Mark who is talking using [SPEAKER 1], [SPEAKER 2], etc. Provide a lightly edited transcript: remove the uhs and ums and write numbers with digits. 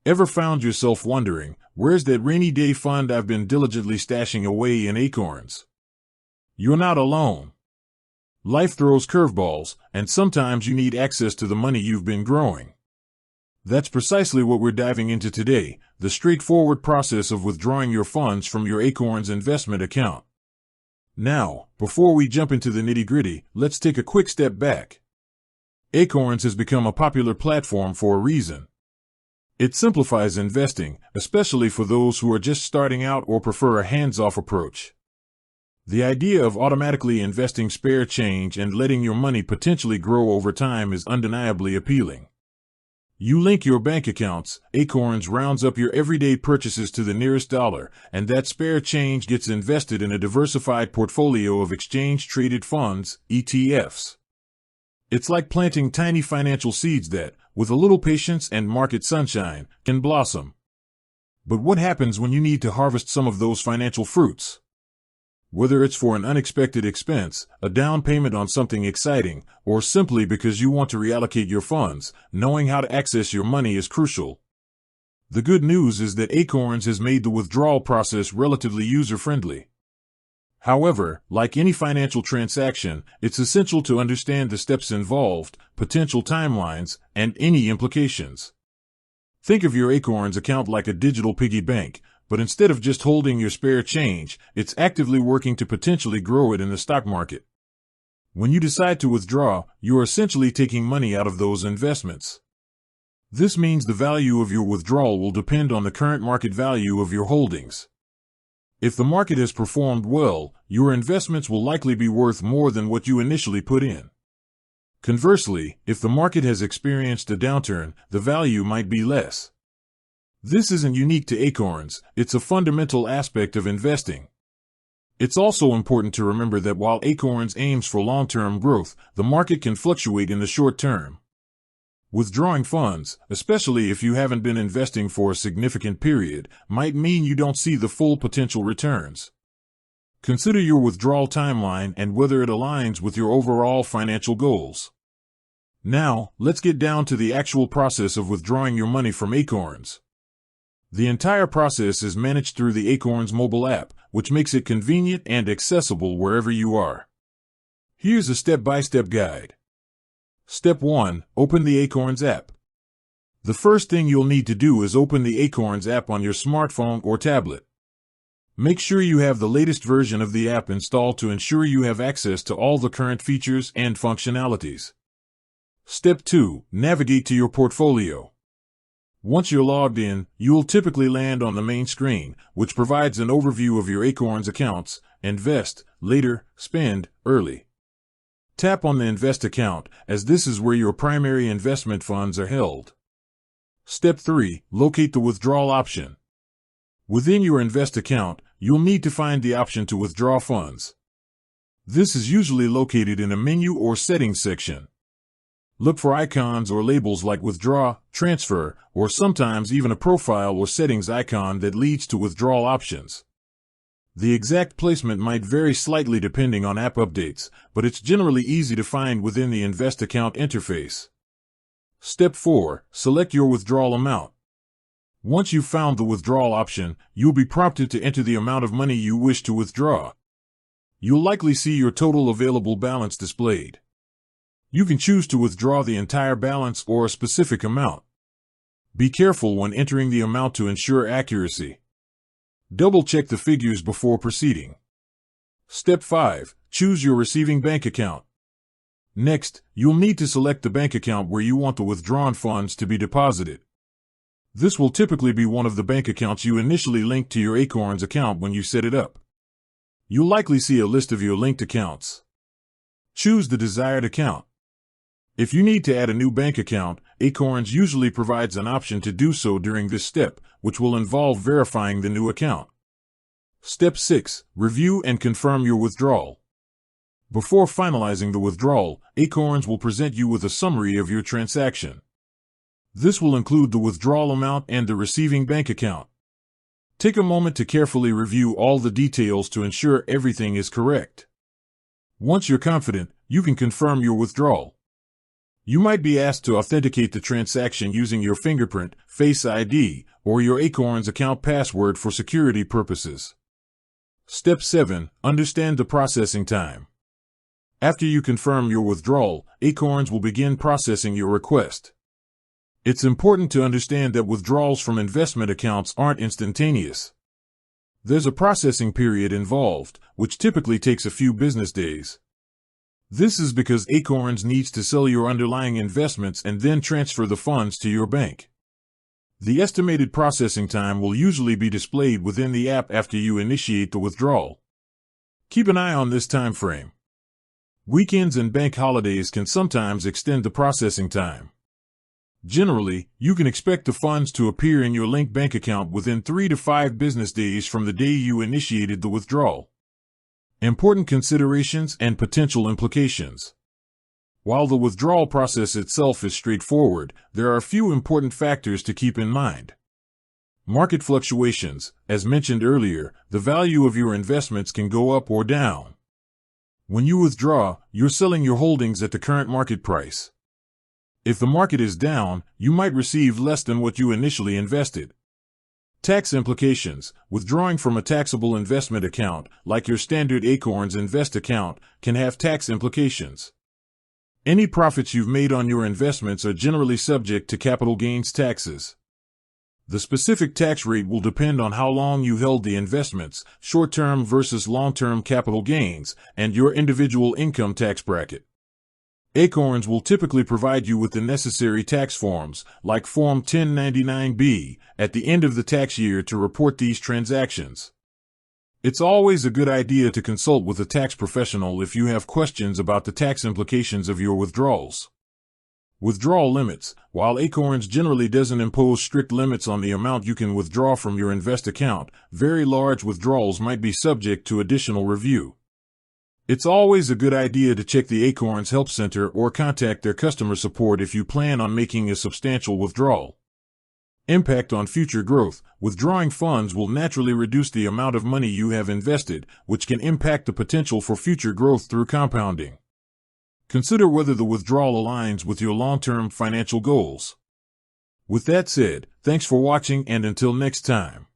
[SPEAKER 1] Ever found yourself wondering, where's that rainy day fund I've been diligently stashing away in Acorns? You're not alone. Life throws curveballs, and sometimes you need access to the money you've been growing. That's precisely what we're diving into today, the straightforward process of withdrawing your funds from your Acorns investment account. Now, before we jump into the nitty-gritty, let's take a quick step back. Acorns has become a popular platform for a reason. It simplifies investing, especially for those who are just starting out or prefer a hands-off approach. The idea of automatically investing spare change and letting your money potentially grow over time is undeniably appealing. You link your bank accounts, Acorns rounds up your everyday purchases to the nearest dollar, and that spare change gets invested in a diversified portfolio of exchange-traded funds, ETFs. It's like planting tiny financial seeds that, with a little patience and market sunshine, can blossom. But what happens when you need to harvest some of those financial fruits? Whether it's for an unexpected expense, a down payment on something exciting, or simply because you want to reallocate your funds, knowing how to access your money is crucial. The good news is that Acorns has made the withdrawal process relatively user-friendly. However, like any financial transaction, it's essential to understand the steps involved, potential timelines, and any implications. Think of your Acorns account like a digital piggy bank, but instead of just holding your spare change, it's actively working to potentially grow it in the stock market. When you decide to withdraw, you are essentially taking money out of those investments. This means the value of your withdrawal will depend on the current market value of your holdings. If the market has performed well, your investments will likely be worth more than what you initially put in. Conversely, if the market has experienced a downturn, the value might be less. This isn't unique to Acorns, it's a fundamental aspect of investing. It's also important to remember that while Acorns aims for long-term growth, the market can fluctuate in the short term. Withdrawing funds, especially if you haven't been investing for a significant period, might mean you don't see the full potential returns. Consider your withdrawal timeline and whether it aligns with your overall financial goals. Now, let's get down to the actual process of withdrawing your money from Acorns. The entire process is managed through the Acorns mobile app, which makes it convenient and accessible wherever you are. Here's a step-by-step guide. Step 1. Open the Acorns app. The first thing you'll need to do is open the Acorns app on your smartphone or tablet. Make sure you have the latest version of the app installed to ensure you have access to all the current features and functionalities. Step 2. Navigate to your portfolio. Once you're logged in, you'll typically land on the main screen, which provides an overview of your Acorns accounts: invest, later, spend, early. Tap on the Invest account, as this is where your primary investment funds are held. Step 3. Locate the withdrawal option. Within your Invest account, you'll need to find the option to withdraw funds. This is usually located in a menu or settings section. Look for icons or labels like Withdraw, Transfer, or sometimes even a profile or settings icon that leads to withdrawal options. The exact placement might vary slightly depending on app updates, but it's generally easy to find within the Invest account interface. Step 4. Select your withdrawal amount. Once you've found the withdrawal option, you'll be prompted to enter the amount of money you wish to withdraw. You'll likely see your total available balance displayed. You can choose to withdraw the entire balance or a specific amount. Be careful when entering the amount to ensure accuracy. Double-check the figures before proceeding. Step 5. Choose your receiving bank account. Next, you'll need to select the bank account where you want the withdrawn funds to be deposited. This will typically be one of the bank accounts you initially linked to your Acorns account when you set it up. You'll likely see a list of your linked accounts. Choose the desired account. If you need to add a new bank account, Acorns usually provides an option to do so during this step, which will involve verifying the new account. Step 6. Review and confirm your withdrawal. Before finalizing the withdrawal, Acorns will present you with a summary of your transaction. This will include the withdrawal amount and the receiving bank account. Take a moment to carefully review all the details to ensure everything is correct. Once you're confident, you can confirm your withdrawal. You might be asked to authenticate the transaction using your fingerprint, Face ID, or your Acorns account password for security purposes. Step 7. Understand the processing time. After you confirm your withdrawal, Acorns will begin processing your request. It's important to understand that withdrawals from investment accounts aren't instantaneous. There's a processing period involved, which typically takes a few business days. This is because Acorns needs to sell your underlying investments and then transfer the funds to your bank. The estimated processing time will usually be displayed within the app after you initiate the withdrawal. Keep an eye on this time frame. Weekends and bank holidays can sometimes extend the processing time. Generally, you can expect the funds to appear in your linked bank account within 3 to 5 business days from the day you initiated the withdrawal. Important considerations and potential implications. While the withdrawal process itself is straightforward, there are a few important factors to keep in mind. Market fluctuations. As mentioned earlier, the value of your investments can go up or down. When you withdraw, you're selling your holdings at the current market price. If the market is down, you might receive less than what you initially invested. Tax implications. Withdrawing from a taxable investment account, like your standard Acorns Invest account, can have tax implications. Any profits you've made on your investments are generally subject to capital gains taxes. The specific tax rate will depend on how long you held the investments, short-term versus long-term capital gains, and your individual income tax bracket. Acorns will typically provide you with the necessary tax forms, like Form 1099-B, at the end of the tax year to report these transactions. It's always a good idea to consult with a tax professional if you have questions about the tax implications of your withdrawals. Withdrawal limits. While Acorns generally doesn't impose strict limits on the amount you can withdraw from your Invest account, very large withdrawals might be subject to additional review. It's always a good idea to check the Acorns Help Center or contact their customer support if you plan on making a substantial withdrawal. Impact on future growth. Withdrawing funds will naturally reduce the amount of money you have invested, which can impact the potential for future growth through compounding. Consider whether the withdrawal aligns with your long-term financial goals. With that said, thanks for watching, and until next time.